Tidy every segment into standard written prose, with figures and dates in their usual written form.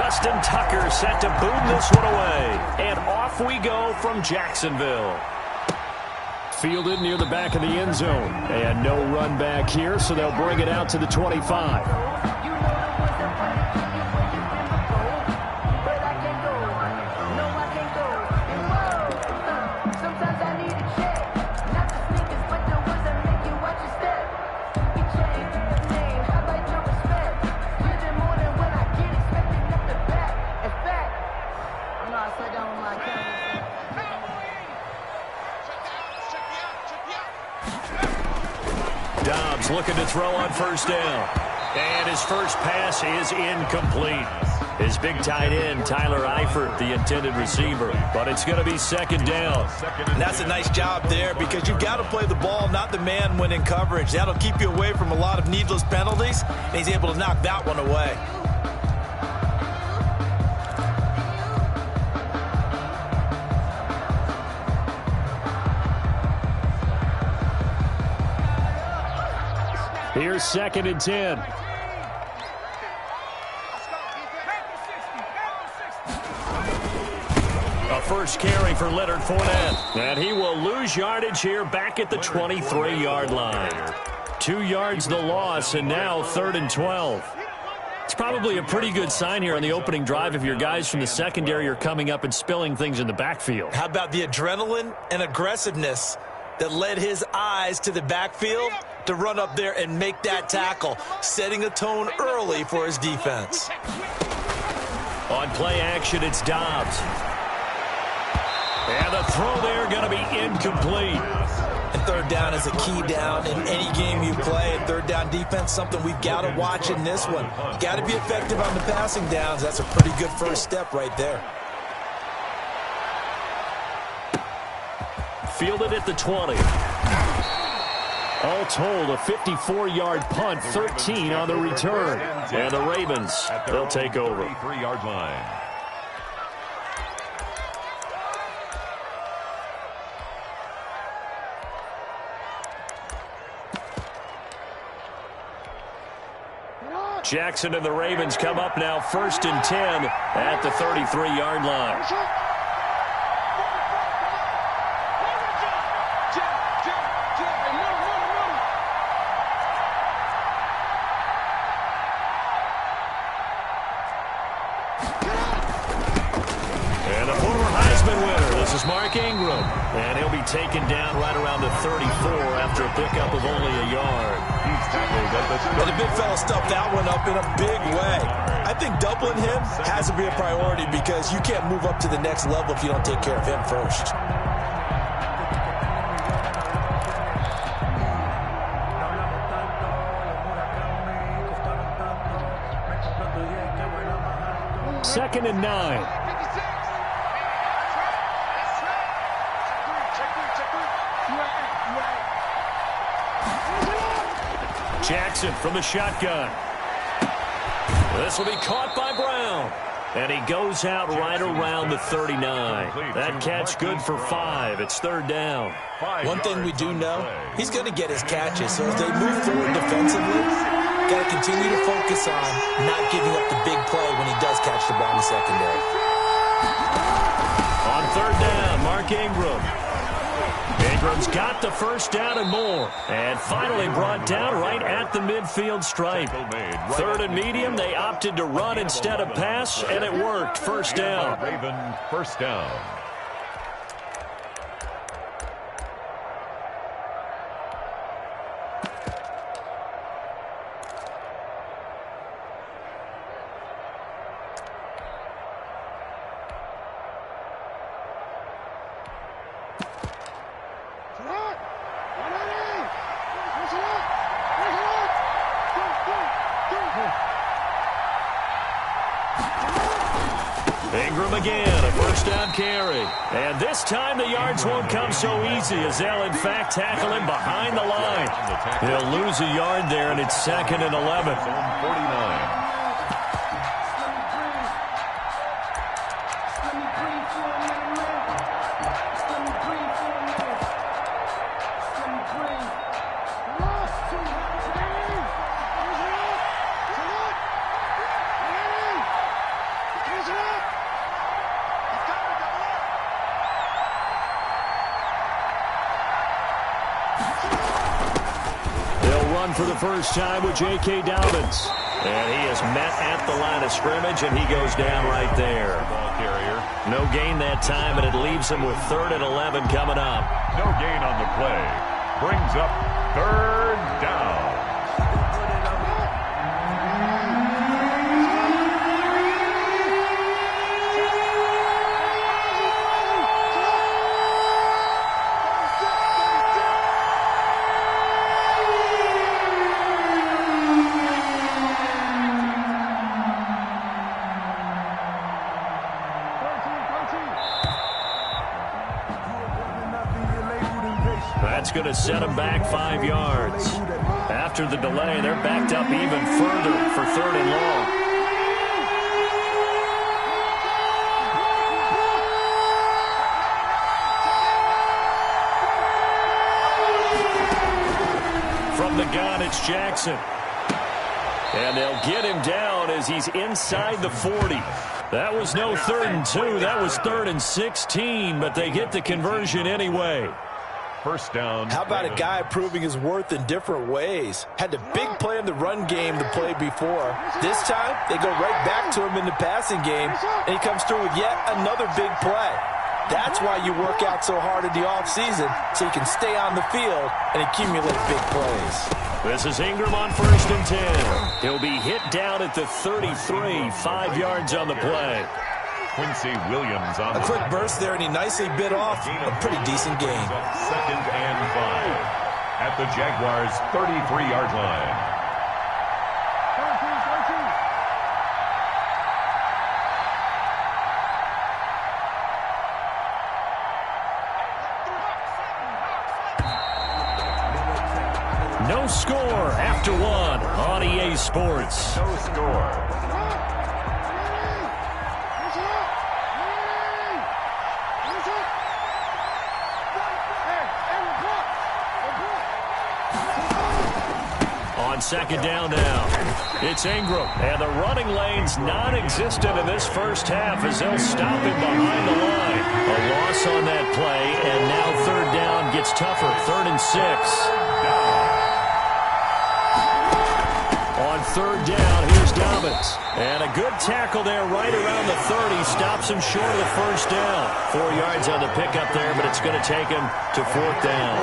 Justin Tucker set to boom this one away. And off we go from Jacksonville. Fielded near the back of the end zone. And no run back here, so they'll bring it out to the 25. Dobbs looking to throw on first down. And his first pass is incomplete. His big tight end, Tyler Eifert, the intended receiver. But it's going to be second down. And that's a nice job there because you've got to play the ball, not the man when in coverage. That'll keep you away from a lot of needless penalties. And he's able to knock that one away. Here's second and 10. A first carry for Leonard Fournette. And he will lose yardage here back at the 23-yard line. 2 yards the loss, and now 3rd and 12. It's probably a pretty good sign here on the opening drive if your guys from the secondary are coming up and spilling things in the backfield. How about the adrenaline and aggressiveness that led his eyes to the backfield to run up there and make that tackle, setting a tone early for his defense. On play action, it's Dobbs. And the throw there going to be incomplete. And third down is a key down in any game you play. And third down defense, something we've got to watch in this one. Got to be effective on the passing downs. That's a pretty good first step right there. Fielded at the 20. All told, a 54-yard punt, 13 on the return. And the Ravens, they'll take over. 3-yard line. Jackson and the Ravens come up now 1st and 10 at the 33-yard line. And he'll be taken down right around the 34 after a pickup of only a yard. And the big fella stuffed that one up in a big way. I think doubling him has to be a priority because you can't move up to the next level if you don't take care of him first. Second and 9. Jackson from the shotgun. This will be caught by Brown. And he goes out right around the 39. That catch good for 5. It's third down. One thing we do know, he's going to get his catches. So as they move forward defensively, got to continue to focus on not giving up the big play when he does catch the ball in the secondary. On third down, Mark Ingram. Ingram's got the first down and more. And finally brought down right at the midfield stripe. Third and medium, they opted to run instead of pass, and it worked. First down. Raven, first down. Ingram again, a first down carry. And this time the yards won't come so easy as they'll in fact tackle him behind the line. He'll lose a yard there, and it's 2nd and 11. 49. run for the first time with J.K. Dobbins. And he is met at the line of scrimmage, and he goes down right there. Ball carrier. No gain that time, and it leaves him with 3rd and 11 coming up. No gain on the play. Brings up 3rd down. That's going to set them back 5 yards. After the delay, they're backed up even further for 3rd and long. From the gun, it's Jackson. And they'll get him down as he's inside the 40. That was no 3rd and 2. That was 3rd and 16, but they get the conversion anyway. First down. How about a guy proving his worth in different ways? Had a big play in the run game the play before. This time, they go right back to him in the passing game, and he comes through with yet another big play. That's why you work out so hard in the offseason, so you can stay on the field and accumulate big plays. This is Ingram on 1st and 10. He'll be hit down at the 33, 5 yards on the play. Quincy Williams on a quick burst there, and he nicely bit off a pretty decent gain. 2nd and 5 at the Jaguars' 33-yard line. No score after 1 on EA Sports. No score. On 2nd down now, it's Ingram. And the running lane's non-existent in this first half as they'll stop him behind the line. A loss on that play, and now 3rd down gets tougher. 3rd and 6. On 3rd down, here's Dobbins. And a good tackle there right around the 30. Stops him short of the first down. 4 yards on the pickup there, but it's going to take him to 4th down.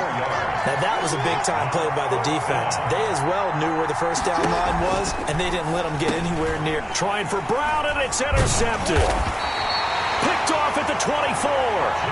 Now, that was a big-time play by the defense. They as well knew where the first down line was, and they didn't let them get anywhere near. Trying for Brown, and it's intercepted. Picked off at the 24.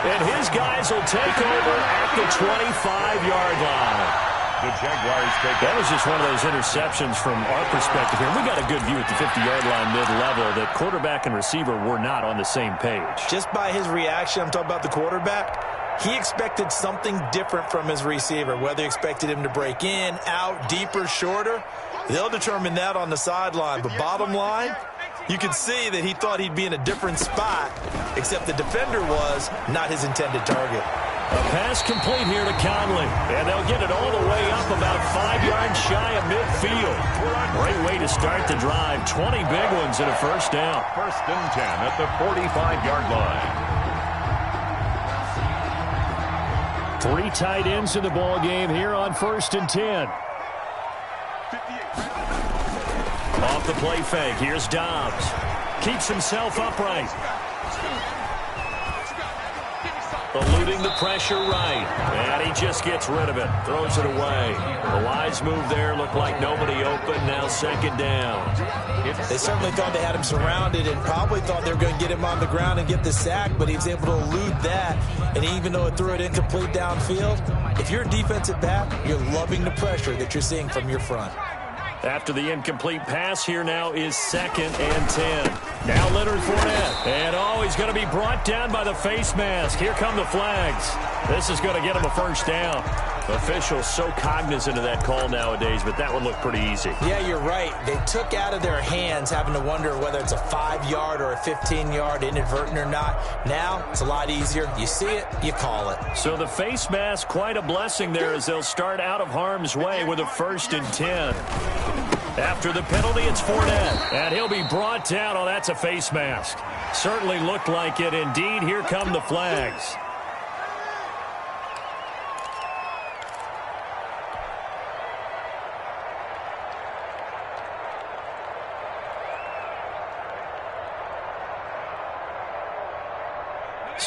And his guys will take over at the 25-yard line. The Jaguars take that was just one of those interceptions from our perspective here. We got a good view at the 50-yard line mid-level that quarterback and receiver were not on the same page. Just by his reaction, I'm talking about the quarterback, he expected something different from his receiver, whether he expected him to break in, out, deeper, shorter. They'll determine that on the sideline. But bottom line, you can see that he thought he'd be in a different spot, except the defender was not his intended target. A pass complete here to Conley. And they'll get it all the way up about 5 yards shy of midfield. Great way to start the drive. 20 big ones and a first down. 1st and 10 at the 45-yard line. 3 tight ends in the ball game here on 1st and 10. Off the play fake. Here's Dobbs. Keeps himself upright. Eluding the pressure right. And he just gets rid of it. Throws it away. The wise move there. Looked like nobody open. Now 2nd down. They certainly thought they had him surrounded and probably thought they were going to get him on the ground and get the sack, but he was able to elude that. And even though it threw it incomplete downfield, if you're a defensive back, you're loving the pressure that you're seeing from your front. After the incomplete pass, here now is 2nd and 10. Now Leonard Fournette. And he's going to be brought down by the face mask. Here come the flags. This is going to get him a first down. Officials so cognizant of that call nowadays, but that one looked pretty easy. Yeah, you're right. They took out of their hands having to wonder whether it's a 5-yard or a 15-yard inadvertent or not. Now, it's a lot easier. You see it, you call it. So the face mask, quite a blessing there as they'll start out of harm's way with a 1st and 10. After the penalty, it's Fournette. And he'll be brought down. Oh, that's a face mask. Certainly looked like it. Indeed, here come the flags.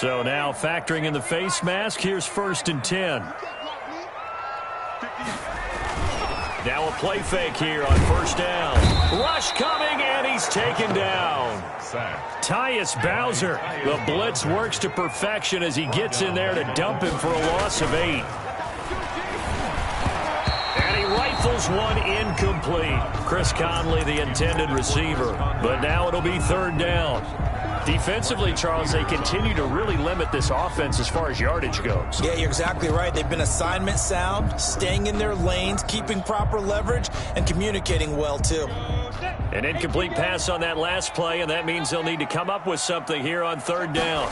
So now factoring in the face mask, here's 1st and 10. Now a play fake here on 1st down. Rush coming, and he's taken down. Tyus Bowser. The blitz works to perfection as he gets in there to dump him for a loss of 8. And he rifles one incomplete. Chris Conley, the intended receiver. But now it'll be 3rd down. Defensively, Charles, they continue to really limit this offense as far as yardage goes. Yeah, you're exactly right. They've been assignment sound, staying in their lanes, keeping proper leverage, and communicating well, too. An incomplete pass on that last play, and that means they'll need to come up with something here on 3rd down.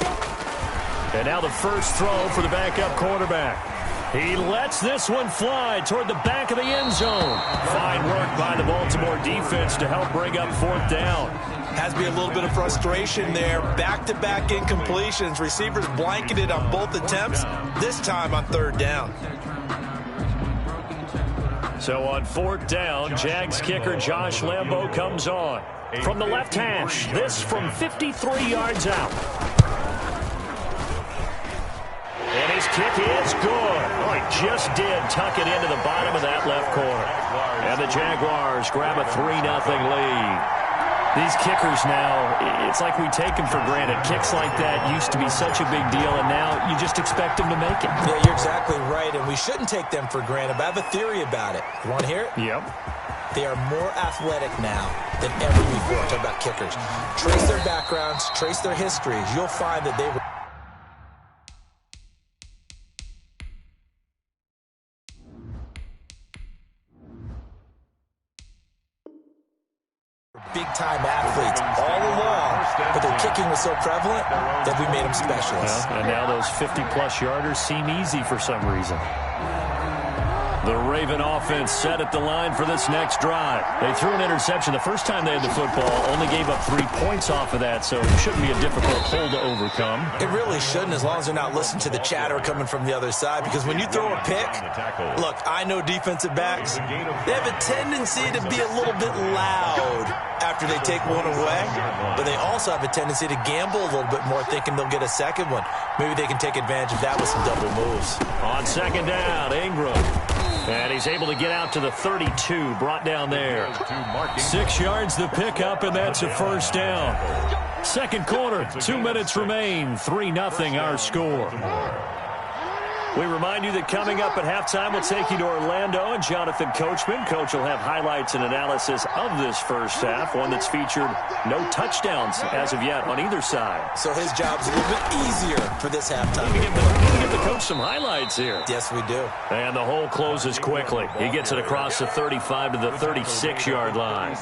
And now the first throw for the backup quarterback. He lets this one fly toward the back of the end zone. Fine work by the Baltimore defense to help bring up 4th down. Has to be a little bit of frustration there. Back-to-back incompletions. Receivers blanketed on both attempts, this time on 3rd down. So on 4th down, Jags kicker Josh Lambo comes on. From the left hash, this from 53 yards out. And his kick is good. Oh, he just did tuck it into the bottom of that left corner. And the Jaguars grab a 3-0 lead. These kickers now, it's like we take them for granted. Kicks like that used to be such a big deal, and now you just expect them to make it. Yeah, you're exactly right, and we shouldn't take them for granted. But I have a theory about it. You want to hear it? Yep. They are more athletic now than ever before. Talk about kickers. Trace their backgrounds, trace their histories. You'll find that they were big-time athletes all along, but their kicking was so prevalent that we made them specialists. Well, and now those 50-plus yarders seem easy for some reason. The Raven offense set at the line for this next drive. They threw an interception the first time they had the football, only gave up 3 points off of that, so it shouldn't be a difficult hole to overcome. It really shouldn't, as long as they're not listening to the chatter coming from the other side, because when you throw a pick, look, I know defensive backs, they have a tendency to be a little bit loud after they take one away, but they also have a tendency to gamble a little bit more, thinking they'll get a second one. Maybe they can take advantage of that with some double moves. On 2nd down, Ingram. And he's able to get out to the 32, brought down there. 6 yards the pickup, and that's a 1st down. 2nd quarter, 2 minutes remain, 3-0 our score. We remind you that coming up at halftime, we'll take you to Orlando and Jonathan Coachman. Coach will have highlights and analysis of this first half, one that's featured no touchdowns as of yet on either side. So his job's a little bit easier for this halftime. We need to give the coach some highlights here. Yes, we do. And the hole closes quickly. He gets it across the 35 to the 36-yard line.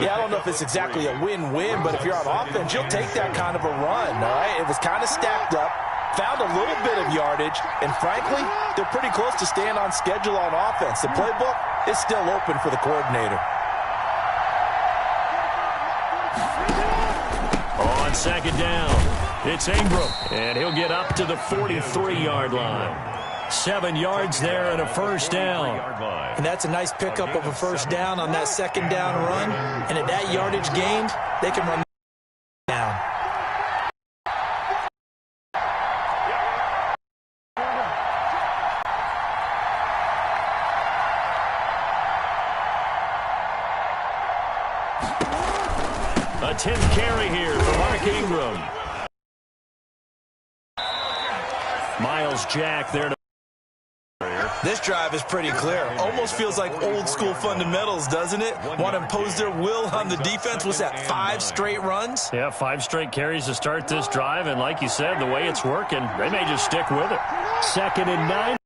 Yeah, I don't know if it's exactly a win-win, but if you're on offense, you'll take that kind of a run, all right? It was kind of stacked up. Found a little bit of yardage, and frankly, they're pretty close to staying on schedule on offense. The playbook is still open for the coordinator. On 2nd down, it's Ingram, and he'll get up to the 43-yard line. 7 yards there and a 1st down. And that's a nice pickup of a 1st down on that 2nd down run, and at that yardage gained, they can run down. A 10th carry here for Mark Ingram. Miles Jack there to This drive is pretty clear. Almost feels like old school fundamentals, doesn't it? Want to impose their will on the defense. What's that, 5 straight runs? Yeah, 5 straight carries to start this drive, and like you said, the way it's working, they may just stick with it. 2nd and 9.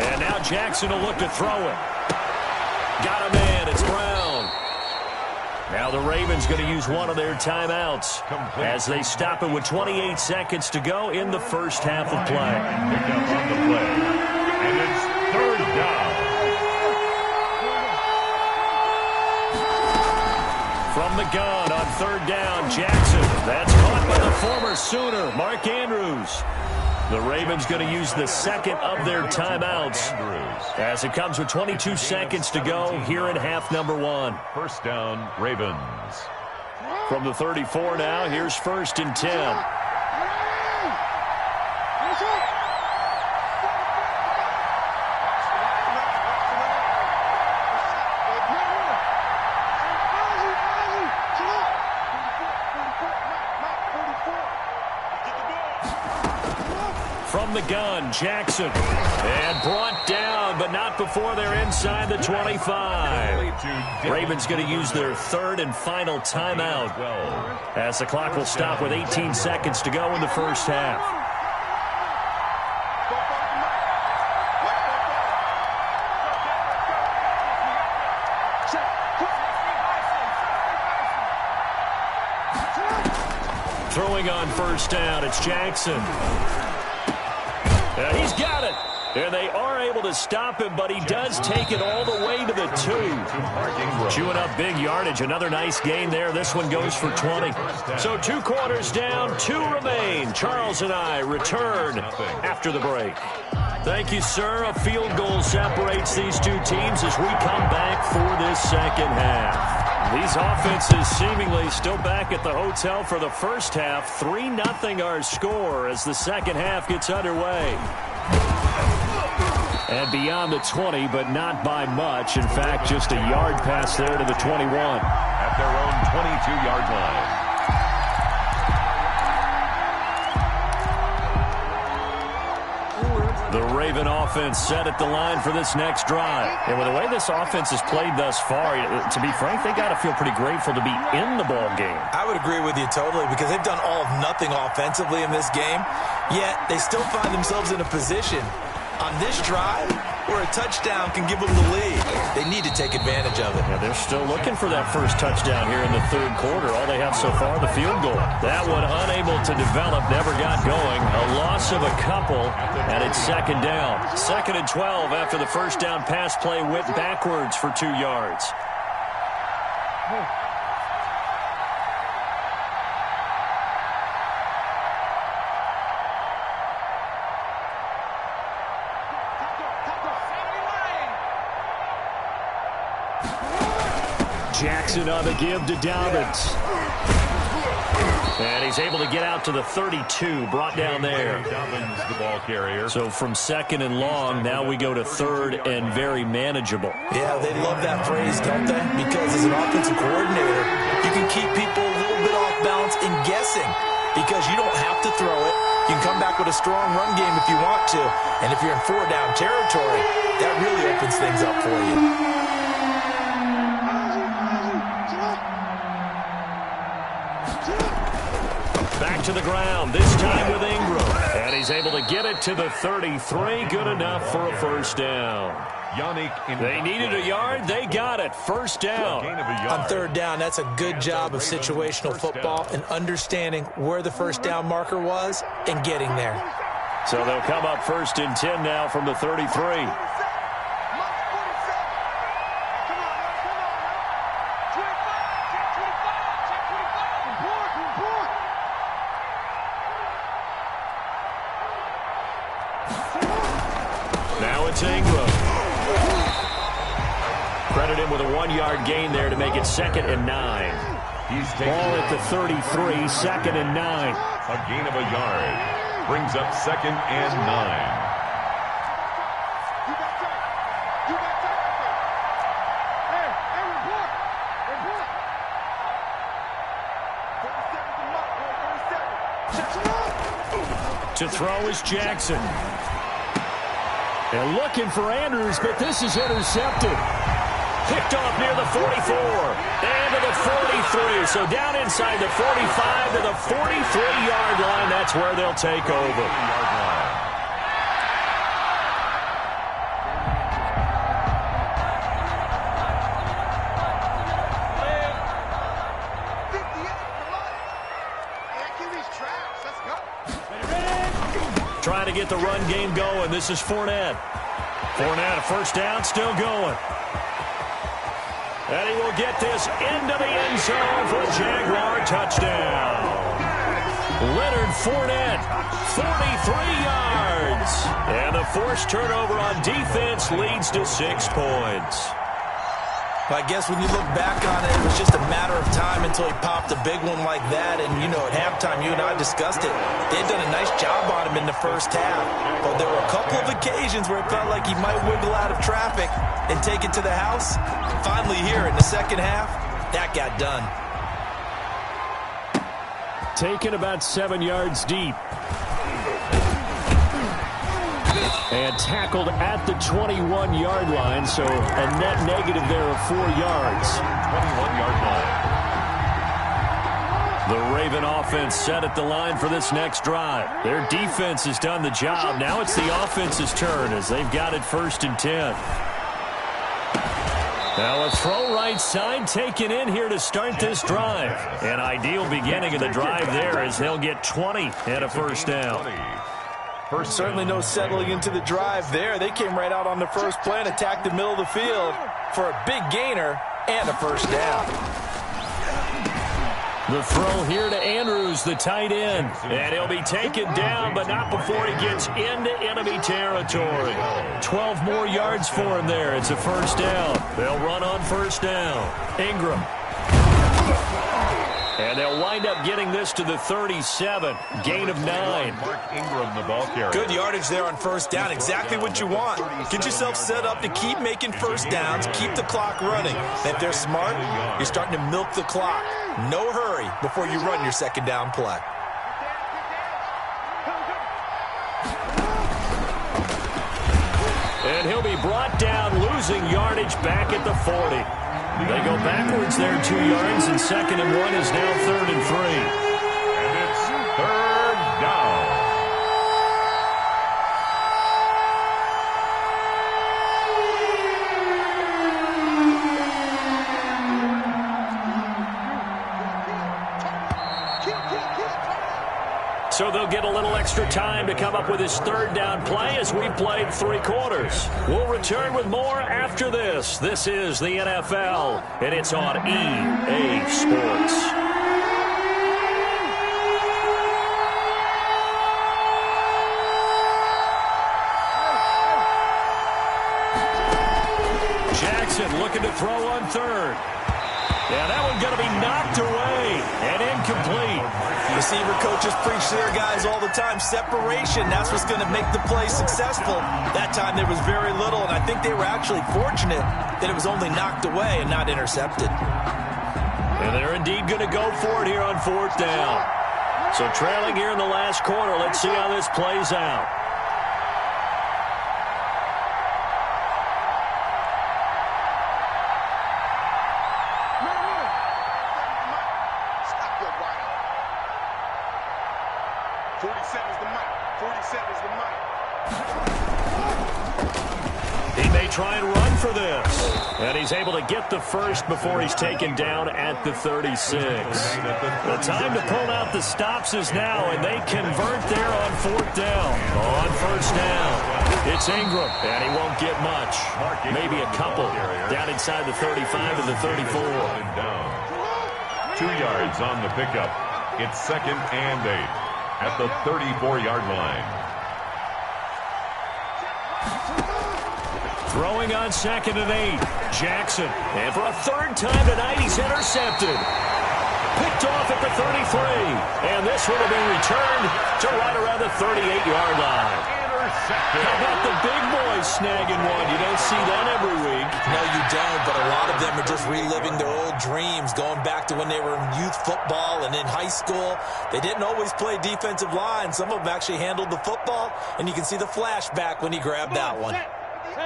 And now Jackson will look to throw it. Got a man, it's Brown. Now the Ravens going to use one of their timeouts as they stop it with 28 seconds to go in the first half of play. Picked up on the play, and it's 3rd down. From the gun on 3rd down, Jackson. That's caught by the former Sooner, Mark Andrews. The Ravens going to use the 2nd of their timeouts as it comes with 22 seconds to go here in half number 1. 1st down, Ravens. From the 34 now, here's 1st and 10. From the gun, Jackson. And brought down, but not before they're inside the 25. Ravens going to use their 3rd and final timeout, as the clock will stop with 18 seconds to go in the first half. Throwing on 1st down, it's Jackson. He's got it. And they are able to stop him, but he does take it all the way to the 2. Chewing up big yardage. Another nice gain there. This one goes for 20. So 2 quarters down, 2 remain. Charles and I return after the break. Thank you, sir. A field goal separates these 2 teams as we come back for this second half. These offenses seemingly still back at the hotel for the first half. 3-0 our score as the second half gets underway. And beyond the 20, but not by much. In fact, just a yard pass there to the 21. At their own 22-yard line. The Raven offense set at the line for this next drive. And with the way this offense has played thus far, to be frank, they got to feel pretty grateful to be in the ball game. I would agree with you totally because they've done all of nothing offensively in this game, yet they still find themselves in a position on this drive where a touchdown can give them the lead. They need to take advantage of it. Yeah, they're still looking for that first touchdown here in the 3rd quarter. All they have so far, the field goal. That one unable to develop, never got going. A loss of a couple, and it's 2nd down. 2nd and 12 after the first down pass play went backwards for 2 yards. Jackson on the give to Dobbins. And he's able to get out to the 32, brought down there. Dobbins, the ball carrier. So from 2nd and long, now we go to 3rd and very manageable. Yeah, they love that phrase, don't they? Because as an offensive coordinator, you can keep people a little bit off balance and guessing because you don't have to throw it. You can come back with a strong run game if you want to. And if you're in 4-down territory, that really opens things up for you. Back to the ground, this time with Ingram. And he's able to get it to the 33. Good enough for a 1st down. They needed a yard. They got it. 1st down. On 3rd down, that's a good job of situational football and understanding where the 1st down marker was and getting there. So they'll come up 1st and 10 now from the 33. Now it's Ingram. Credit him with a 1-yard gain there to make it 2nd and 9. Ball at the 33, 2nd and 9. A gain of a yard. Brings up 2nd and 9. To throw is Jackson. And looking for Andrews, but this is intercepted. Picked off near the 44 and to the 43. So down inside the 45 to the 43-yard line. That's where they'll take over. Trying to get the run game going. This is Fournette. Fournette, a 1st down, still going. And he will get this into the end zone for a Jaguar touchdown. Leonard Fournette, 43 yards. And the forced turnover on defense leads to 6 points. I guess when you look back on it, it was just a matter of time until he popped a big one like that. And, you know, at halftime, you and I discussed it. They'd done a nice job on him in the first half. But there were a couple of occasions where it felt like he might wiggle out of traffic and take it to the house. Finally here in the second half, that got done. Taken about 7 yards deep. And tackled at the 21-yard line, so a net negative there of 4 yards. 21-yard line. The Raven offense set at the line for this next drive. Their defense has done the job. Now it's the offense's turn as they've got it 1st and 10. Now a throw right side taken in here to start this drive. An ideal beginning of the drive there as they'll get 20 and a first down. Certainly no settling into the drive there. They came right out on the first play and attacked the middle of the field for a big gainer and a first down. The throw here to Andrews, the tight end. And he'll be taken down, but not before he gets into enemy territory. 12 more yards for him there. It's a first down. They'll run on first down. Ingram. And they'll wind up getting this to the 37. Gain of 9. Mark Ingram, the ball carrier. Good yardage there on first down. Exactly what you want. Get yourself set up to keep making first downs, keep the clock running. And if they're smart, you're starting to milk the clock. No hurry before you run your second down play. And he'll be brought down, losing yardage back at the 40. They go backwards there 2 yards, and 2nd and 1 is now 3rd and 3. And it's 3rd down. So they'll get a little extra time to come up with his 3rd down play as we've played 3 quarters. We'll return with more after this. This is the NFL, and it's on EA Sports. Jackson looking to throw on 3rd. Yeah, that one's going to be knocked away and incomplete. Receiver coaches preach to their guys all the time. Separation, that's what's going to make the play successful. That time there was very little, and I think they were actually fortunate that it was only knocked away and not intercepted. And they're indeed going to go for it here on 4th down. So trailing here in the last quarter, let's see how this plays out. He may try and run for this. And he's able to get the first before he's taken down at the 36. The time to pull out the stops is now, and they convert there on 4th down. On 1st down, it's Ingram, and he won't get much. Maybe a couple down inside the 35 and the 34. 2 yards on the pickup. It's 2nd and 8 at the 34-yard line. Throwing on 2nd and 8. Jackson. And for a 3rd time tonight, he's intercepted. Picked off at the 33. And this one will be returned to right around the 38-yard line. Intercepted. How about the big boys snagging one? You don't see that every week. No, you don't, but a lot of them are just reliving their old dreams, going back to when they were in youth football and in high school. They didn't always play defensive line. Some of them actually handled the football, and you can see the flashback when he grabbed that one.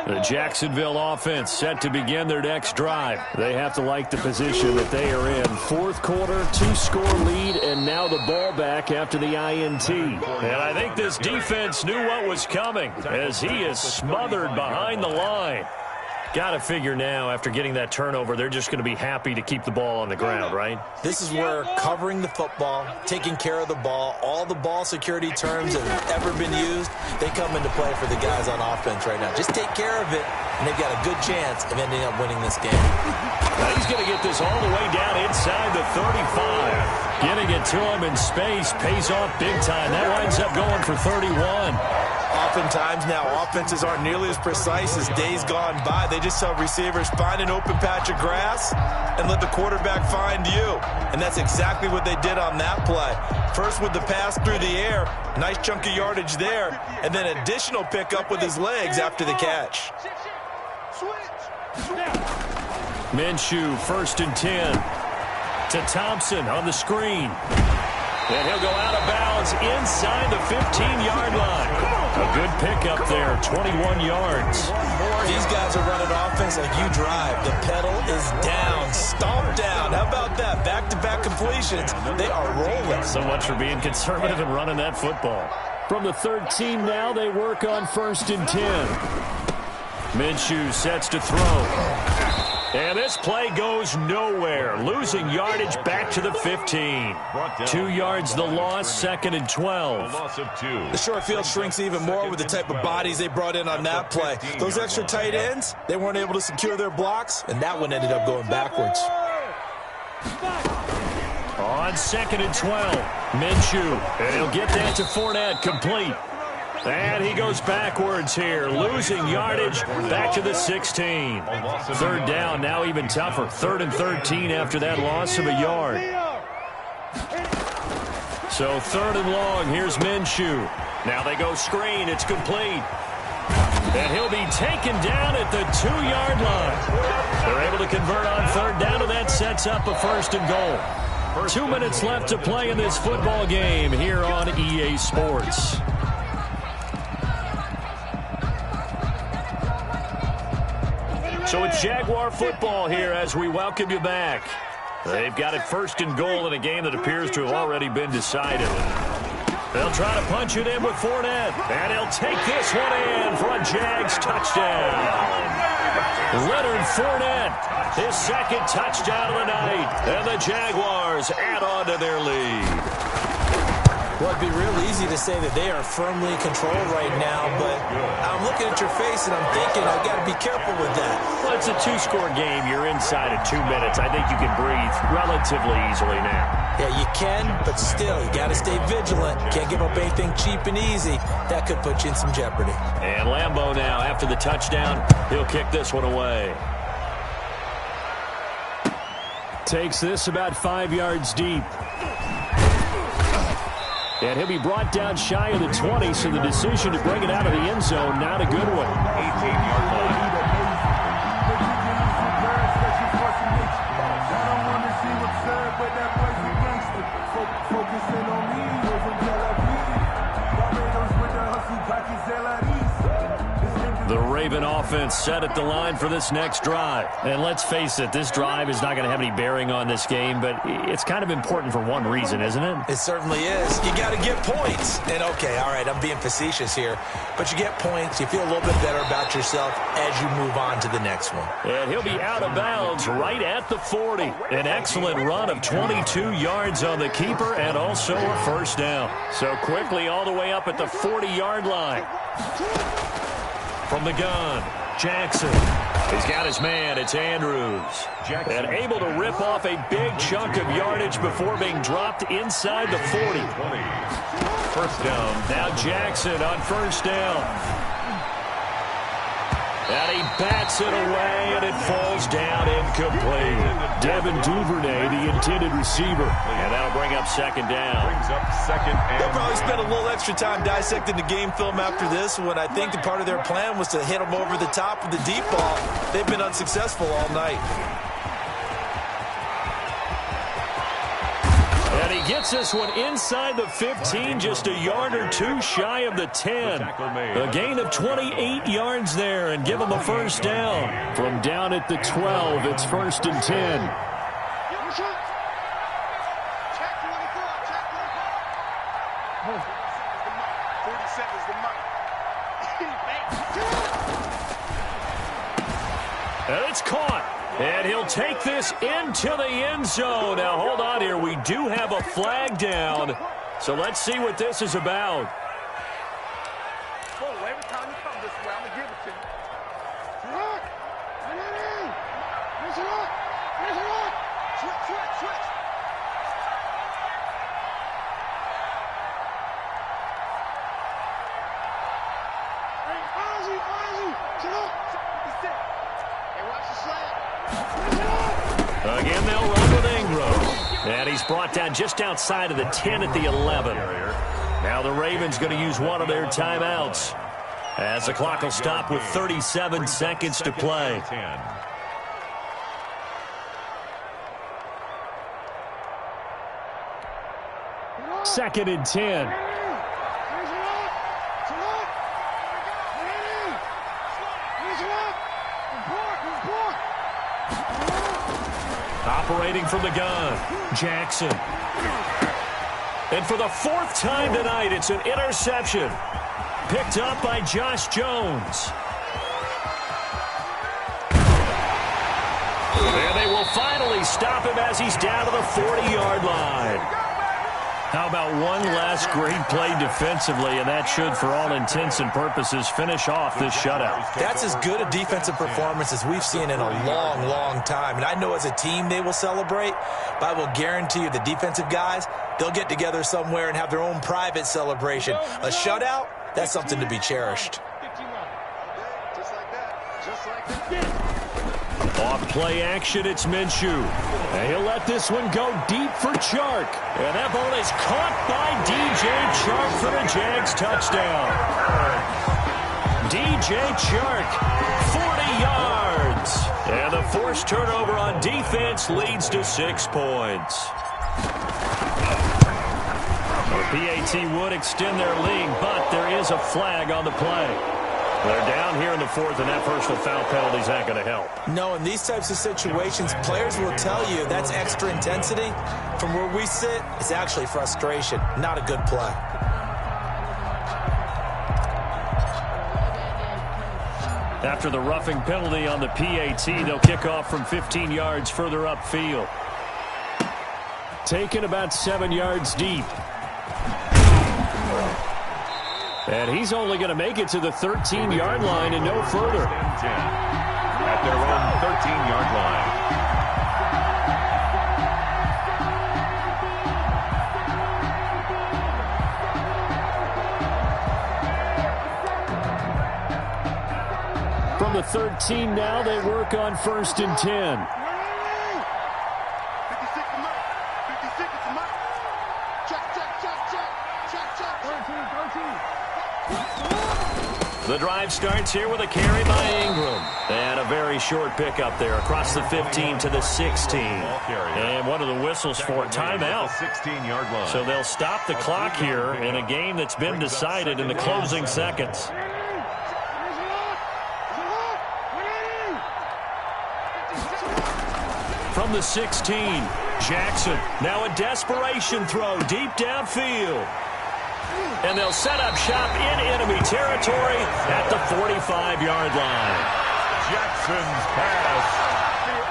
The Jacksonville offense set to begin their next drive. They have to like the position that they are in. 4th quarter, 2-score lead, and now the ball back after the INT. And I think this defense knew what was coming as he is smothered behind the line. Got to figure now, after getting that turnover, they're just going to be happy to keep the ball on the ground, right? This is where covering the football, taking care of the ball, all the ball security terms that have ever been used, they come into play for the guys on offense right now. Just take care of it, and they've got a good chance of ending up winning this game. Now he's going to get this all the way down inside the 35. Getting it to him in space pays off big time. That winds up going for 31. Oftentimes now, offenses aren't nearly as precise as days gone by. They just tell receivers, find an open patch of grass and let the quarterback find you. And that's exactly what they did on that play. First with the pass through the air, nice chunk of yardage there, and then additional pickup with his legs after the catch. Minshew, 1st and 10. To Thompson on the screen. And he'll go out of bounds inside the 15-yard line. A good pickup there, 21 yards. These guys are running offense like you drive. The pedal is down, stomped down. How about that? Back-to-back completions. They are rolling. So much for being conservative and running that football. From the 13 now, they work on 1st and 10. Minshew sets to throw. And this play goes nowhere. Losing yardage back to the 15. 2 yards the loss, 2nd and 12. The short field shrinks even more with the type of bodies they brought in on that play. Those extra tight ends, they weren't able to secure their blocks, and that one ended up going backwards. On 2nd and 12, Minshew. And he'll get that to Fournette, complete. And he goes backwards here, losing yardage back to the 16. 3rd down, now even tougher. 3rd and 13 after that loss of a yard. So 3rd and long, here's Minshew. Now they go screen, it's complete. And he'll be taken down at the 2-yard line. They're able to convert on 3rd down, and that sets up a 1st and goal. 2 minutes left to play in this football game here on EA Sports. So it's Jaguar football here as we welcome you back. They've got it 1st and goal in a game that appears to have already been decided. They'll try to punch it in with Fournette. And he'll take this one in for a Jags touchdown. Leonard Fournette, his 2nd touchdown of the night. And the Jaguars add on to their lead. Well, it'd be real easy to say that they are firmly controlled right now, but I'm looking at your face and I'm thinking I've got to be careful with that. Well, it's a 2-score game. You're inside of 2 minutes. I think you can breathe relatively easily now. Yeah, you can, but still, you got to stay vigilant. Can't give up anything cheap and easy. That could put you in some jeopardy. And Lambeau now, after the touchdown, he'll kick this one away. Takes this about 5 yards deep. And he'll be brought down shy of the 20, so the decision to bring it out of the end zone, not a good one. 18-yard line. The Raven offense set at the line for this next drive. And let's face it, this drive is not going to have any bearing on this game, but it's kind of important for one reason, isn't it? It certainly is. You got to get points. And, okay, all right, I'm being facetious here, but you get points, you feel a little bit better about yourself as you move on to the next one. And he'll be out of bounds right at the 40. An excellent run of 22 yards on the keeper and also a 1st down. So quickly all the way up at the 40-yard line. From the gun, Jackson. He's got his man. It's Andrews. And able to rip off a big chunk of yardage before being dropped inside the 40. 1st down. Now Jackson on 1st down. And he bats it away, and it falls down incomplete. Devin Duvernay, the intended receiver. And that'll bring up 2nd down. Brings up 2nd and They'll probably spend a little extra time dissecting the game film after this one. I think the part of their plan was to hit them over the top with the deep ball. They've been unsuccessful all night. And he gets this one inside the 15, just a yard or 2 shy of the 10. A gain of 28 yards there, and give him a 1st down. From down at the 12, it's 1st and 10. And it's caught. And he'll take this into the end zone. Now, hold on here. We do have a flag down. So let's see what this is about. Every time you come this way, I'm going to give it to you. Switch. he's brought down just outside of the 10 at the 11. Now the Ravens going to use one of their timeouts, as the clock will stop with 37 seconds to play. Second and 10. Operating from the gun, Jackson. And for the fourth time tonight, it's an interception. Picked up by Josh Jones. And they will finally stop him as he's down to the 40-yard line. How about one last great play defensively, and that should, for all intents and purposes, finish off this shutout. That's as good a defensive performance as we've seen in a long, long time. And I know as a team they will celebrate, but I will guarantee you the defensive guys, they'll get together somewhere and have their own private celebration. A shutout, that's something to be cherished. Off play action, it's Minshew. And he'll let this one go deep for Chark. And that ball is caught by DJ Chark for the Jags touchdown. DJ Chark, 40 yards. And the forced turnover on defense leads to 6 points. The PAT would extend their lead, but there is a flag on the play. They're down here in the fourth, and that personal foul penalty is not going to help. No, in these types of situations, players will tell you that's extra intensity. From where we sit, it's actually frustration, not a good play. After the roughing penalty on the PAT, they'll kick off from 15 yards further upfield. Taken about 7 yards deep. And he's only going to make it to the 13-yard line and no further. At their own 13-yard line. From the 13 now, they work on 1st and 10. The drive starts here with a carry by Ingram. And a very short pickup there across the 15 to the 16. And one of the whistles for a timeout. So they'll stop the clock here in a game that's been decided in the closing seconds. From the 16, Jackson. Now a desperation throw deep downfield. And they'll set up shop in enemy territory at the 45-yard line. Jackson's pass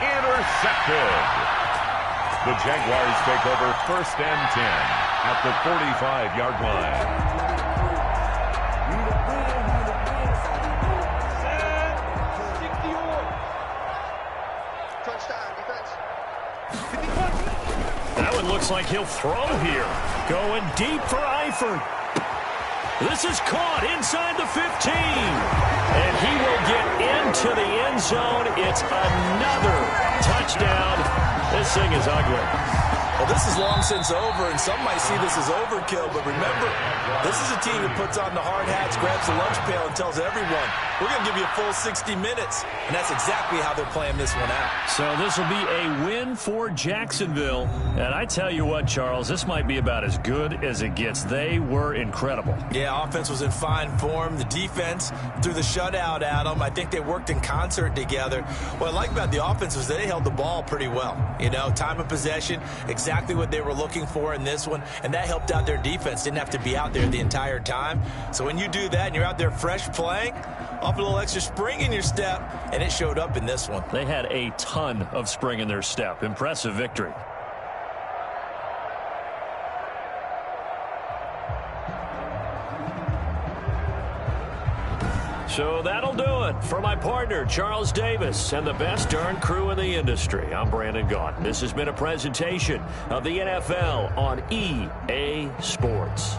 intercepted. The Jaguars take over 1st and 10 at the 45-yard line. That one looks like he'll throw here. Going deep for Eifert. This is caught inside the 15. And he will get into the end zone. It's another touchdown. This thing is ugly. Well, this is long since over, and some might see this as overkill. But remember, this is a team that puts on the hard hats, grabs the lunch pail, and tells everyone, we're going to give you a full 60 minutes. And that's exactly how they're playing this one out. So this will be a win for Jacksonville. And I tell you what, Charles, this might be about as good as it gets. They were incredible. Yeah, offense was in fine form. The defense threw the shutout at them. I think they worked in concert together. What I like about the offense was they held the ball pretty well. You know, time of possession, exactly what they were looking for in this one. And that helped out their defense. Didn't have to be out there the entire time. So when you do that and you're out there fresh playing, off a little extra spring in your step, and it showed up in this one. They had a ton of spring in their step. Impressive victory. So that'll do it for my partner, Charles Davis, and the best darn crew in the industry. I'm Brandon Gaudin. This has been a presentation of the NFL on EA Sports.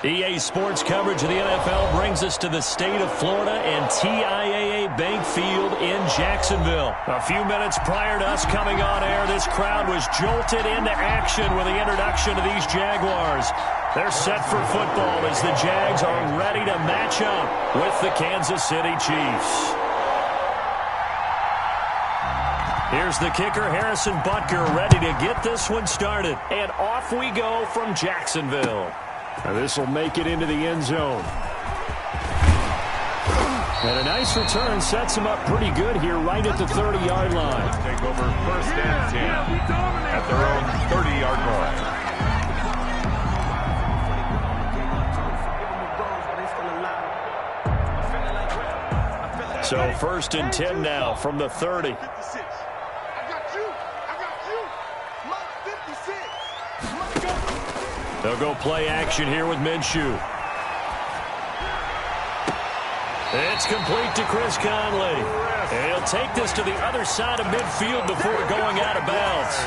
EA Sports coverage of the NFL brings us to the state of Florida and TIAA Bank Field in Jacksonville. A few minutes prior to us coming on air, this crowd was jolted into action with the introduction of these Jaguars. They're set for football as the Jags are ready to match up with the Kansas City Chiefs. Here's the kicker, Harrison Butker, ready to get this one started. And off we go from Jacksonville. This will make it into the end zone. And a nice return sets him up pretty good here right at the 30-yard line. Take over first and 10 at their own 30-yard line. So first and 10 now from the 30. They'll go play action here with Minshew. It's complete to Chris Conley. And he'll take this to the other side of midfield before going out of bounds.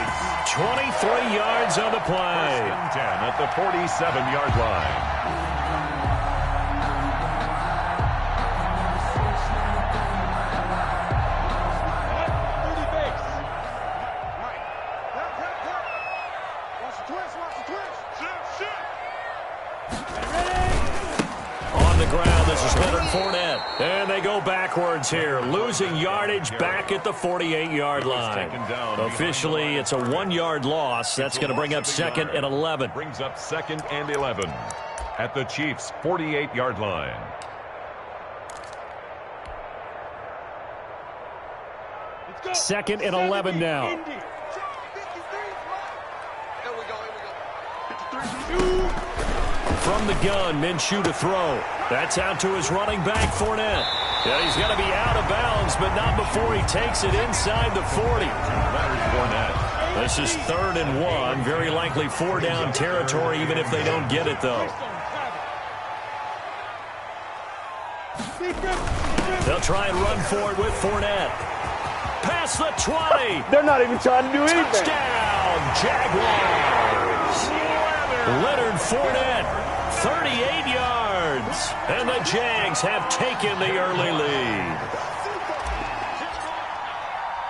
23 yards on the play. First and 10 at the 47-yard line. And they go backwards here, losing yardage back at the 48-yard line. Officially, it's a 1-yard loss. That's going to bring up second and 11. Brings up second and 11 at the Chiefs' 48-yard line. Second and 11 now. From the gun, Minshew to throw. That's out to his running back, Fournette. Yeah, he's going to be out of bounds, but not before he takes it inside the 40. This is 3rd and 1. Very likely 4-down territory, even if they don't get it, though. They'll try and run for it with Fournette. Past the 20. They're not even trying to do anything. Touchdown, Jaguars. Leonard Fournette, 38 yards. And the Jags have taken the early lead.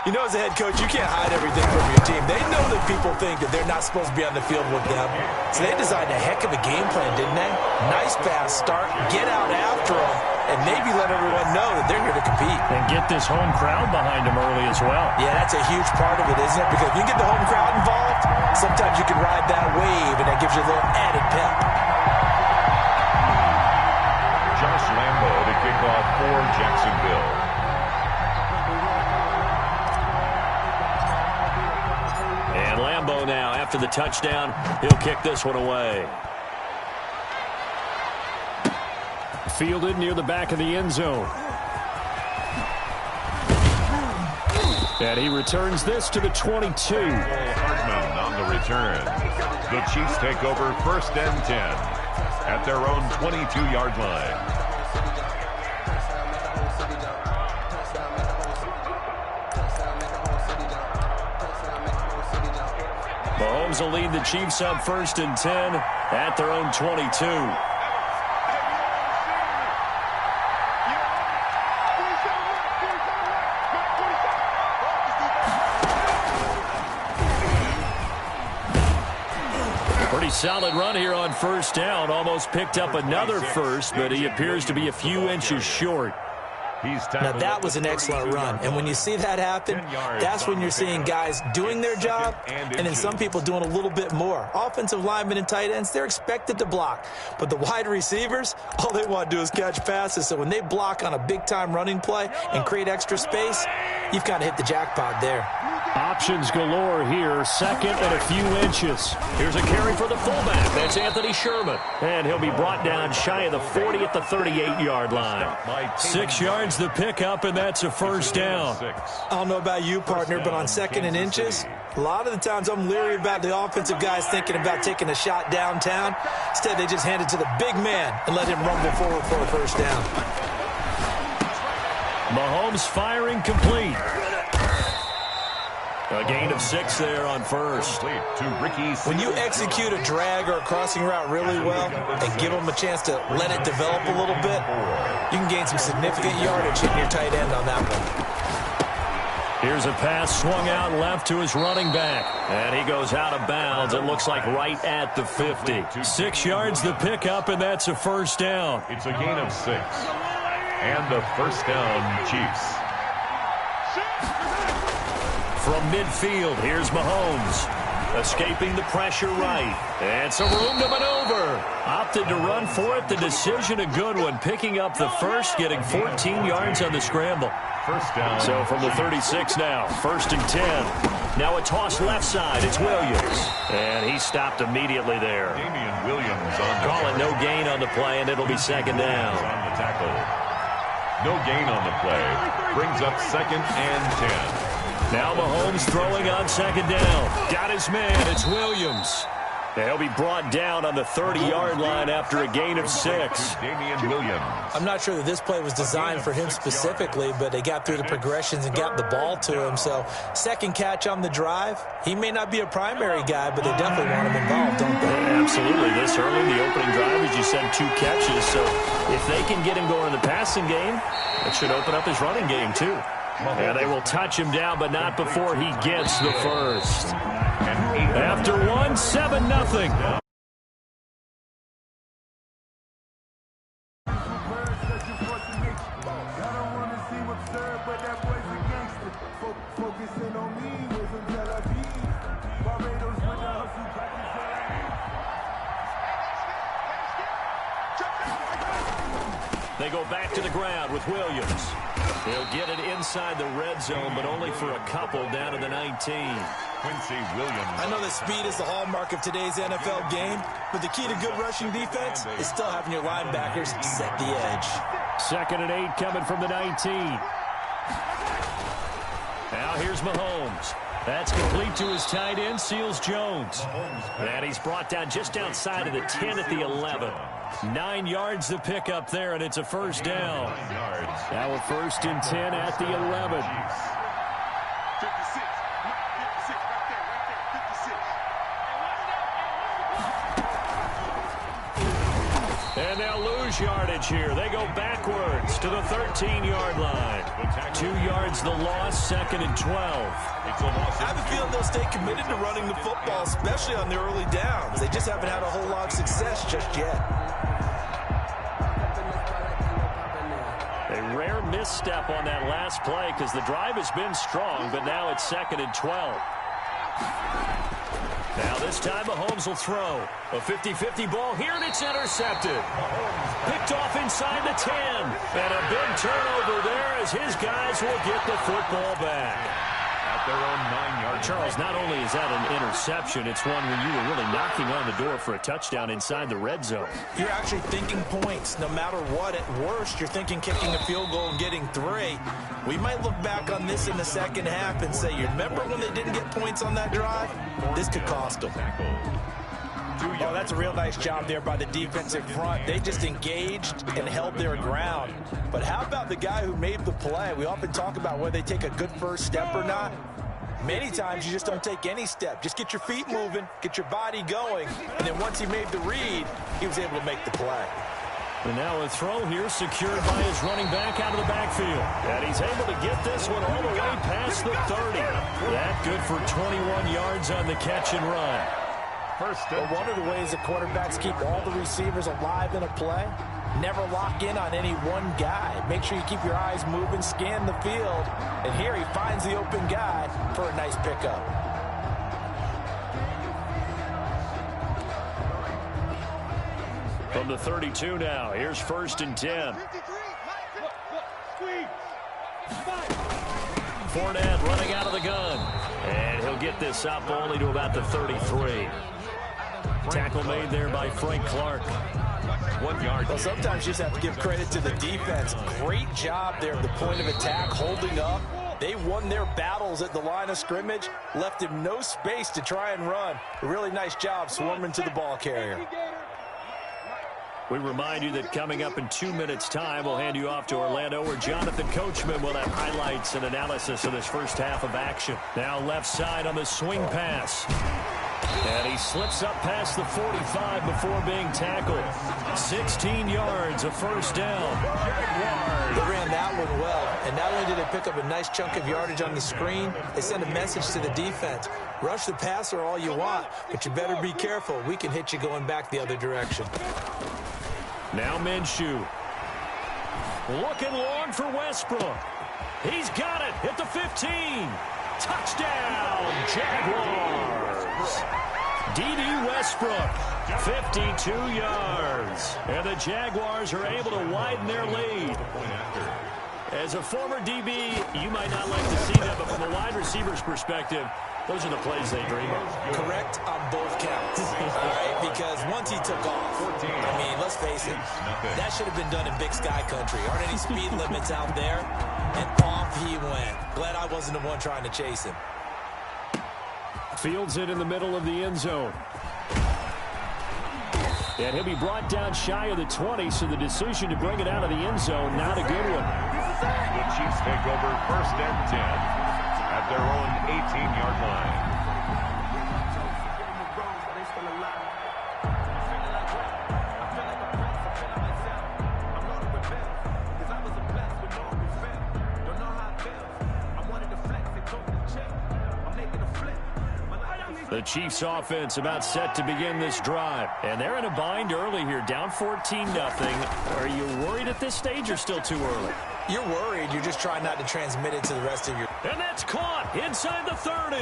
You know, as a head coach, you can't hide everything from your team. They know that people think that they're not supposed to be on the field with them. So they designed a heck of a game plan, didn't they? Nice fast start, get out after them, and maybe let everyone know that they're here to compete. And get this home crowd behind them early as well. Yeah, that's a huge part of it, isn't it? Because if you get the home crowd involved, sometimes you can ride that wave, and that gives you a little added pep. Josh Lambo to kick off for Jacksonville. And Lambo now, after the touchdown, he'll kick this one away. Fielded near the back of the end zone. And he returns this to the 22. Hardman on the return. The Chiefs take over first and 10 at their own 22-yard line. Mahomes will lead the Chiefs up first and 10 at their own 22. Pretty solid run here on first down. Almost picked up another first, but he appears to be a few inches short. Now, that was an excellent run. And when you see that happen, that's when you're seeing guys doing their job and then some people doing a little bit more. Offensive linemen and tight ends, they're expected to block. But the wide receivers, all they want to do is catch passes. So when they block on a big-time running play and create extra space, you've kind of hit the jackpot there. Options galore here. Second and a few inches. Here's a carry for the fullback. That's Anthony Sherman. And he'll be brought down shy of the 40 at the 38-yard line. 6 yards the pickup, and that's a first down. I don't know about you, partner, but on second and inches, a lot of the times I'm leery about the offensive guys thinking about taking a shot downtown. Instead, they just hand it to the big man and let him rumble forward for a first down. Mahomes firing complete. A gain of 6 there on first. When you execute a drag or a crossing route really well and give them a chance to let it develop a little bit, you can gain some significant yardage hitting your tight end on that one. Here's a pass swung out left to his running back. And he goes out of bounds. It looks like right at the 50. 6 yards the pickup, and that's a first down. It's a gain of 6. And the first down, Chiefs. From midfield, here's Mahomes. Escaping the pressure right. And some room to maneuver. Opted to run for it. The decision a good one. Picking up the first, getting 14 yards on the scramble. First down. So from the 36 now, 1st and 10. Now a toss left side. It's Williams. And he stopped immediately there. Damian Williams on the Call it no gain on the play, and it'll be second down. On the tackle. No gain on the play. Brings up 2nd and 10. Now Mahomes throwing on 2nd down. Got his man. It's Williams. He'll be brought down on the 30-yard line after a gain of 6. Damian Williams. I'm not sure that this play was designed for him specifically, but they got through the progressions and got the ball to him. So, second catch on the drive. He may not be a primary guy, but they definitely want him involved, don't they? Yeah, absolutely. This early in the opening drive, as you said, 2 catches. So, if they can get him going in the passing game, it should open up his running game, too. And they will touch him down, but not before he gets the first. After 1, 7-0. They go back to the ground with Williams. He'll get it inside the red zone, but only for a couple down to the 19. Quincy Williams. I know that speed is the hallmark of today's NFL game, but the key to good rushing defense is still having your linebackers set the edge. 2nd and 8 coming from the 19. Now here's Mahomes. That's complete to his tight end, Seals Jones. And he's brought down just outside of the 10 at the 11. 9 yards to pick up there, and it's a first down. Now a 1st and 10 at the 11. 56. And they'll lose yardage here. They go backwards to the 13-yard line. 2 yards the loss, 2nd and 12. I have a feeling they'll stay committed to running the football, especially on the early downs. They just haven't had a whole lot of success just yet. A rare misstep on that last play because the drive has been strong, but now it's 2nd and 12. Now this time Mahomes will throw. A 50-50 ball here, and it's intercepted. Picked off inside the 10. And a big turnover there as his guys will get the football back. At their own 9-yard. Charles, not only is that an interception, it's one where you were really knocking on the door for a touchdown inside the red zone. You're actually thinking points no matter what. At worst, you're thinking kicking a field goal and getting 3. We might look back on this in the second half and say, you remember when they didn't get points on that drive? This could cost them. Oh, that's a real nice job there by the defensive front. They just engaged and held their ground. But how about the guy who made the play? We often talk about whether they take a good first step or not. Many times you just don't take any step. Just get your feet moving, get your body going, and then once he made the read, he was able to make the play. And now a throw here secured by his running back out of the backfield. And he's able to get this one all the way past the 30. That good for 21 yards on the catch and run. Well, one of the ways that quarterbacks keep all the receivers alive in a play, never lock in on any one guy. Make sure you keep your eyes moving, scan the field, and here he finds the open guy for a nice pickup. From the 32 now, here's 1st and 10. Fournette running out of the gun. And he'll get this up only to about the 33. Tackle made there by Frank Clark. 1 yard. Well, sometimes you just have to give credit to the defense. Great job there at the point of attack, holding up. They won their battles at the line of scrimmage, left him no space to try and run. A really nice job swarming to the ball carrier. We remind you that coming up in 2 minutes' time, we'll hand you off to Orlando, where Jonathan Coachman will have highlights and analysis of this first half of action. Now left side on the swing pass. And he slips up past the 45 before being tackled. 16 yards, a first down. They ran that one well, and not only did they pick up a nice chunk of yardage on the screen, they sent a message to the defense. Rush the passer all you want, but you better be careful. We can hit you going back the other direction. Now Minshew. Looking long for Westbrook. He's got it at the 15. Touchdown, Jaguars. D.D. Westbrook, 52 yards. And the Jaguars are able to widen their lead. As a former DB, you might not like to see that, but from a wide receiver's perspective, those are the plays they dream of. Correct on both counts, all right? Because once he took off, I mean, let's face it, that should have been done in Big Sky Country. Aren't any speed limits out there? And off he went. Glad I wasn't the one trying to chase him. Fields it in the middle of the end zone. And he'll be brought down shy of the 20, so the decision to bring it out of the end zone, not a good one. The Chiefs take over 1st and 10 at their own 18-yard line. The Chiefs offense about set to begin this drive. And they're in a bind early here, down 14-0. Are you worried at this stage or still too early? You're worried. You're just trying not to transmit it to the rest of your... And that's caught inside the 30.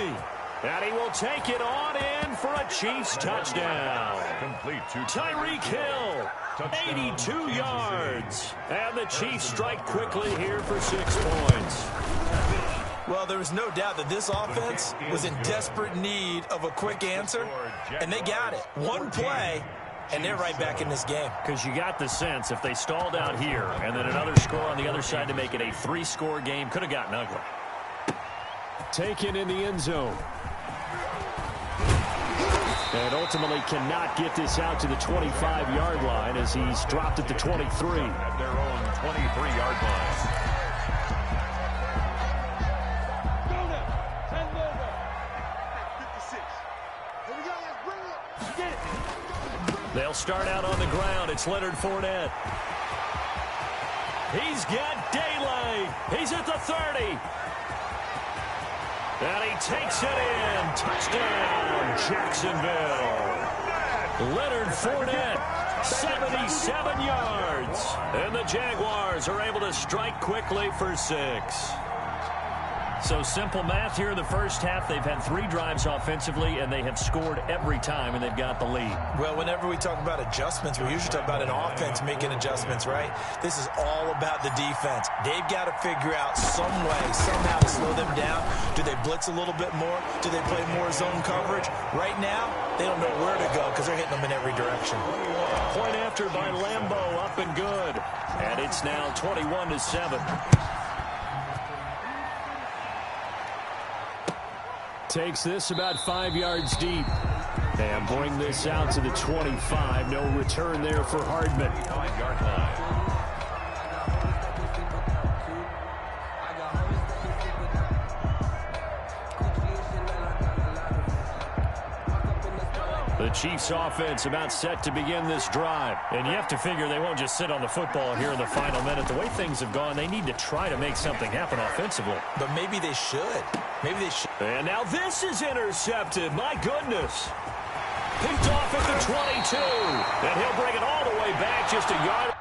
And he will take it on in for a Chiefs touchdown. Complete to Tyreek Hill, 82 yards. And the Chiefs strike quickly here for 6 points. Well, there was no doubt that this offense was in desperate need of a quick answer, and they got it. One play, and they're right back in this game. Because you got the sense if they stalled out here and then another score on the other side to make it a 3-score game, could have gotten ugly. Taken in the end zone. And ultimately cannot get this out to the 25-yard line as he's dropped at the 23. At their own 23-yard line. They'll start out on the ground. It's Leonard Fournette. He's got daylight. He's at the 30. And he takes it in. Touchdown, Jacksonville. Leonard Fournette, 77 yards. And the Jaguars are able to strike quickly for 6. So simple math here in the first half. They've had 3 drives offensively, and they have scored every time, and they've got the lead. Well, whenever we talk about adjustments, we usually talk about an offense making adjustments, right? This is all about the defense. They've got to figure out some way, somehow to slow them down. Do they blitz a little bit more? Do they play more zone coverage? Right now, they don't know where to go because they're hitting them in every direction. Point after by Lambeau, up and good. And it's now 21-7. Takes this about 5 yards deep. And bring this out to the 25. No return there for Hardman. 5-yard line. The Chiefs offense about set to begin this drive. And you have to figure they won't just sit on the football here in the final minute. The way things have gone, they need to try to make something happen offensively. But maybe they should. Maybe they should. And now this is intercepted. My goodness. Picked off at the 22. And he'll bring it all the way back just a yard.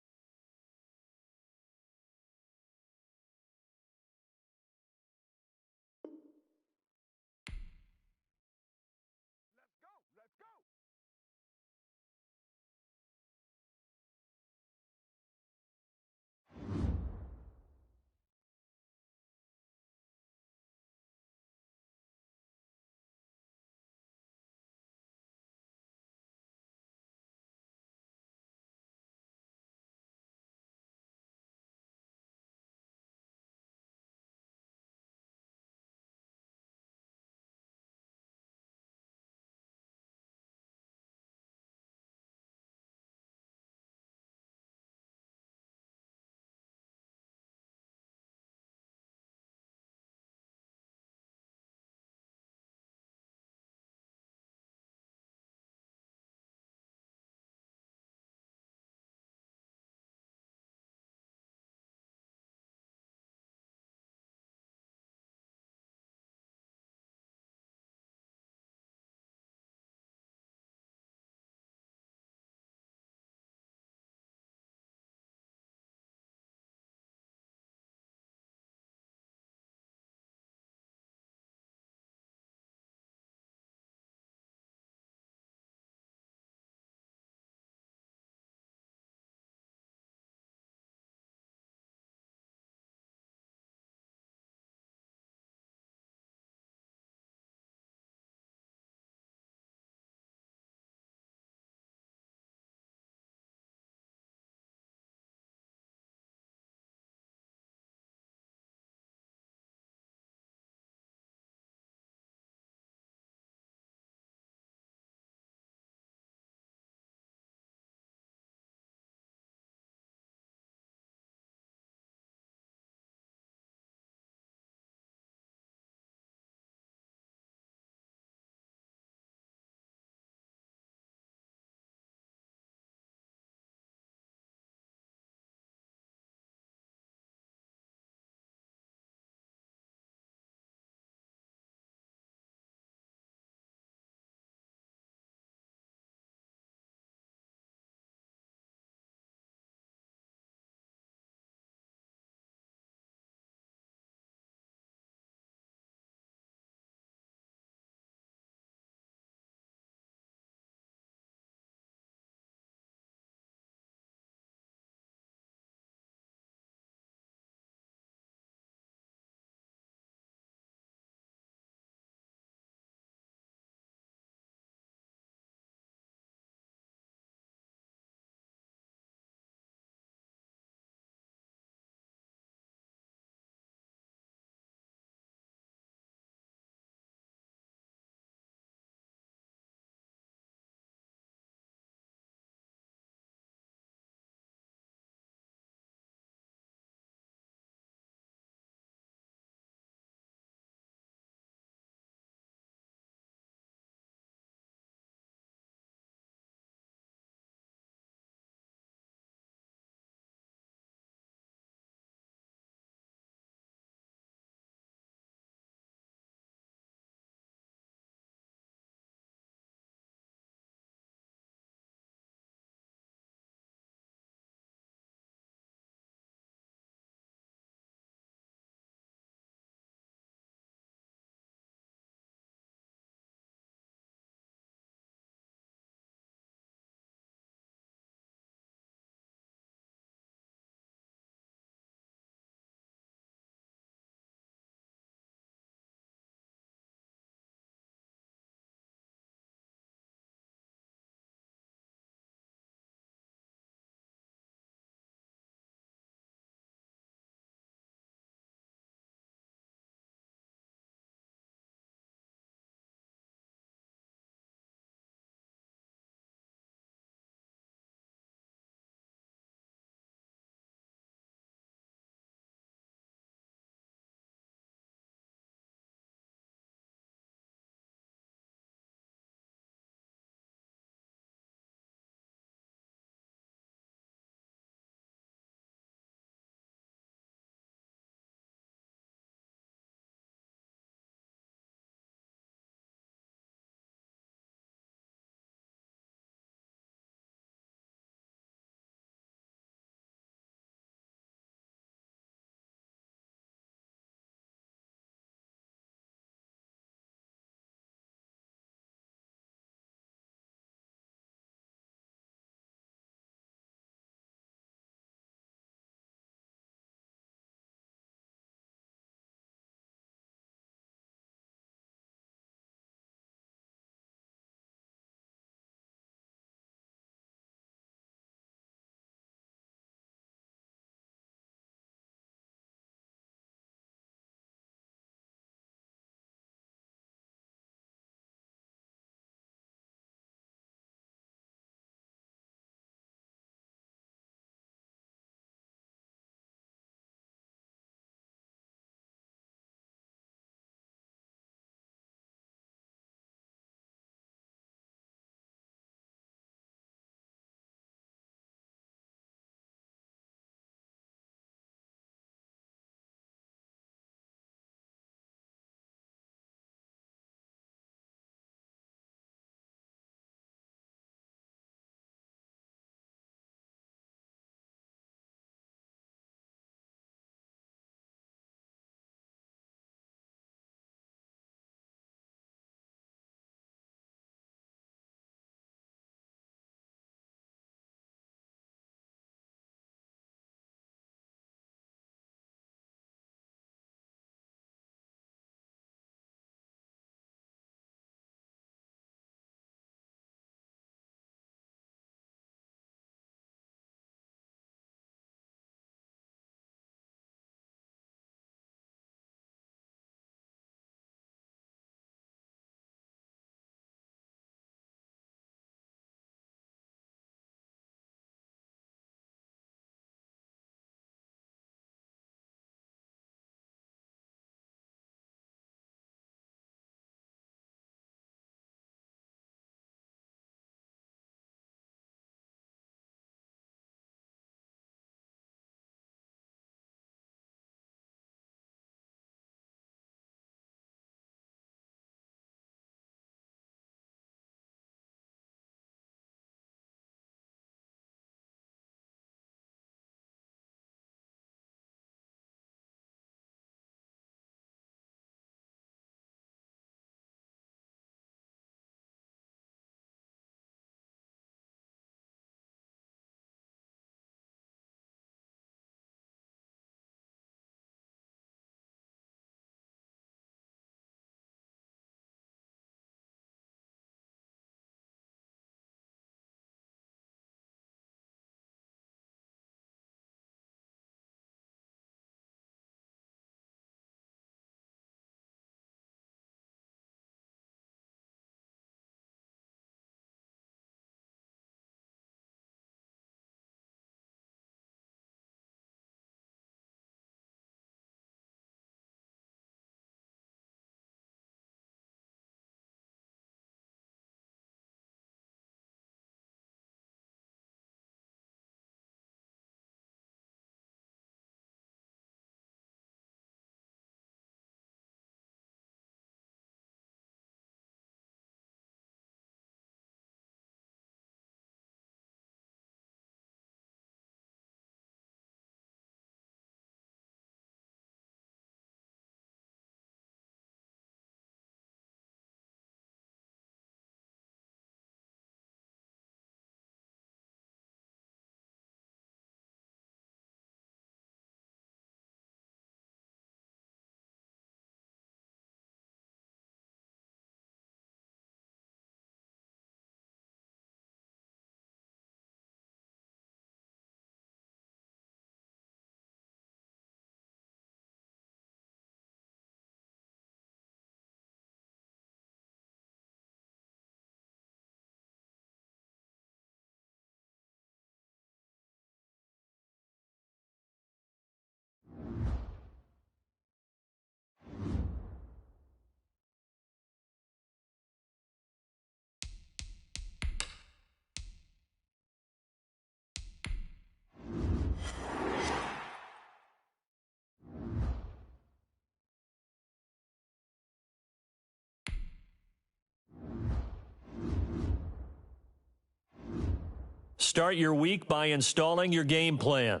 Start your week by installing your game plan.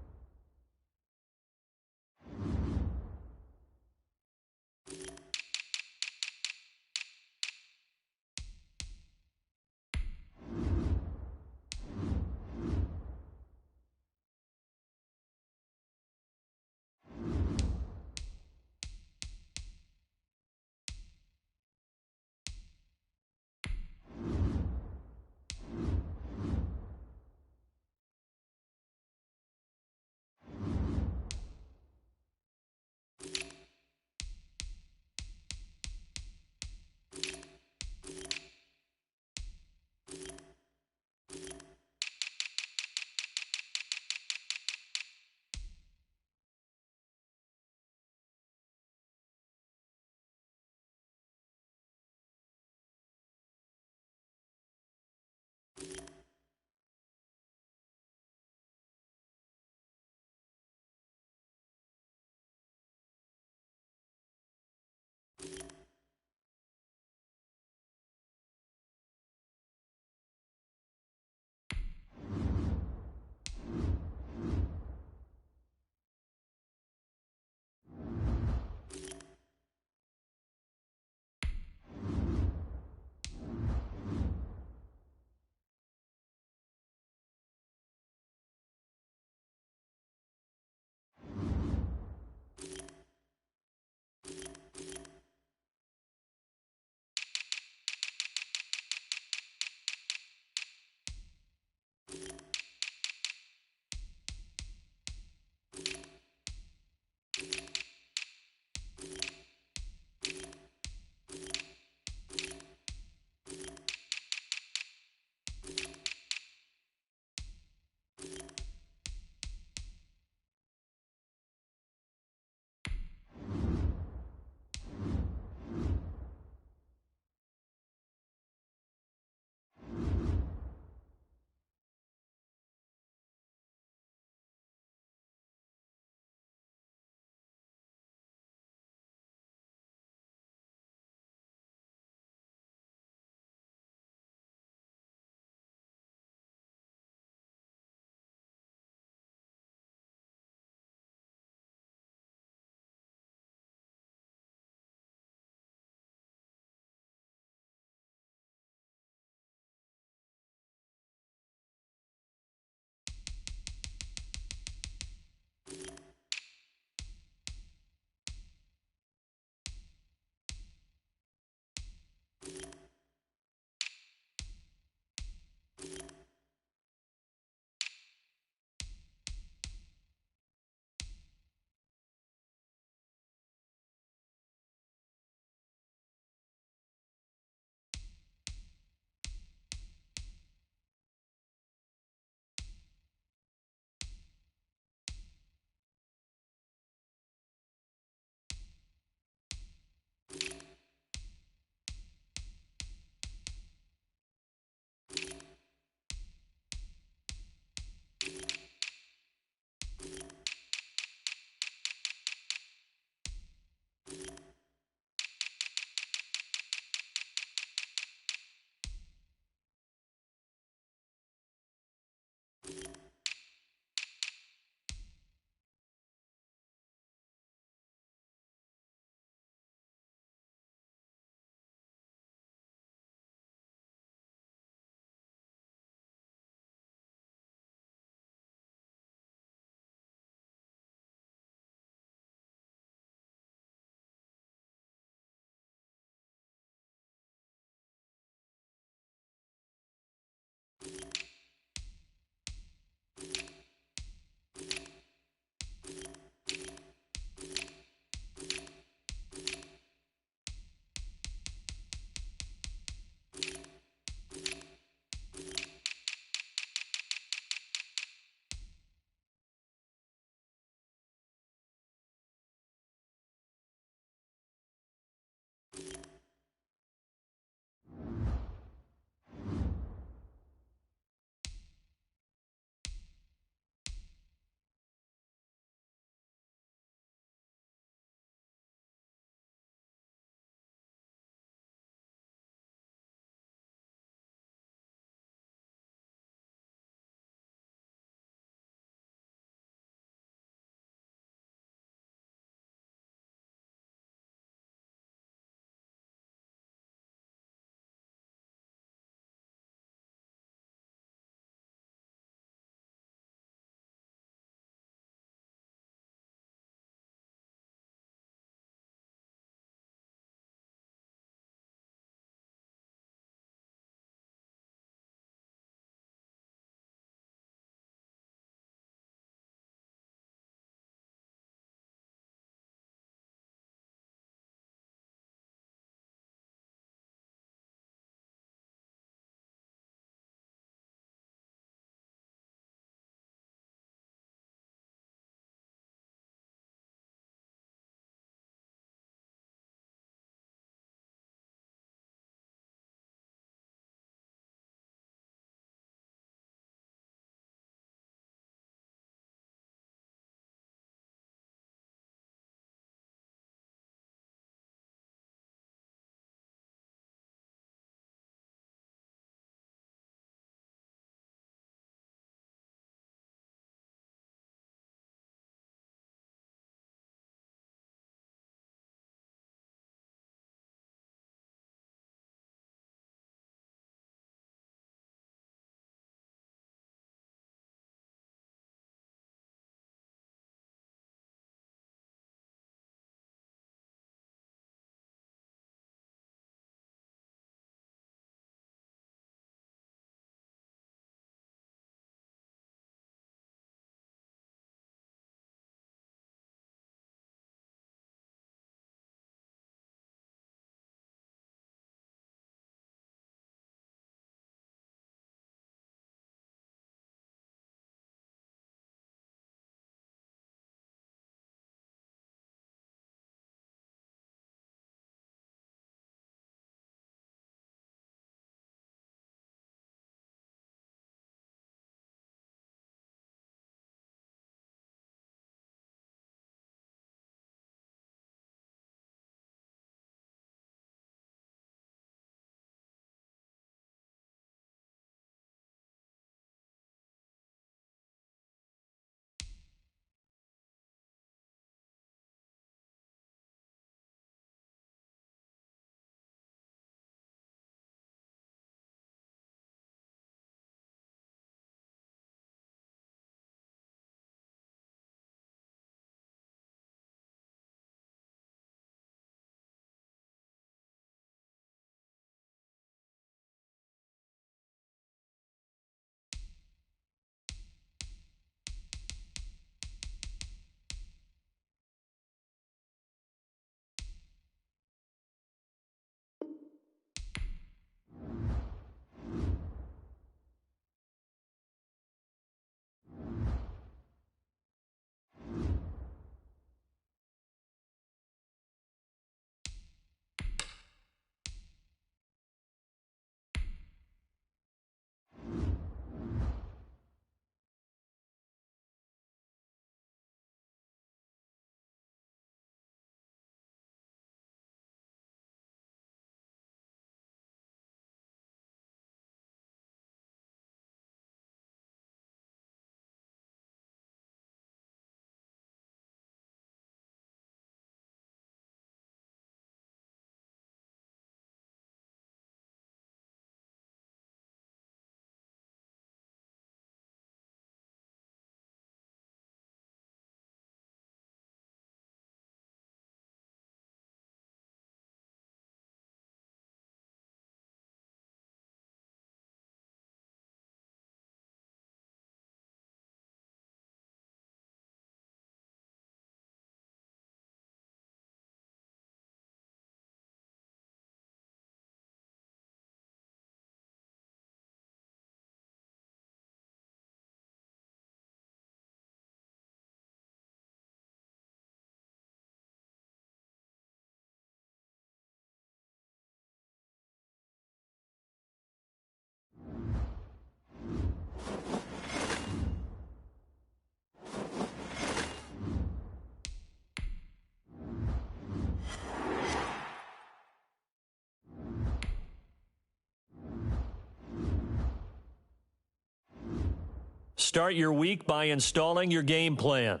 Start your week by installing your game plan.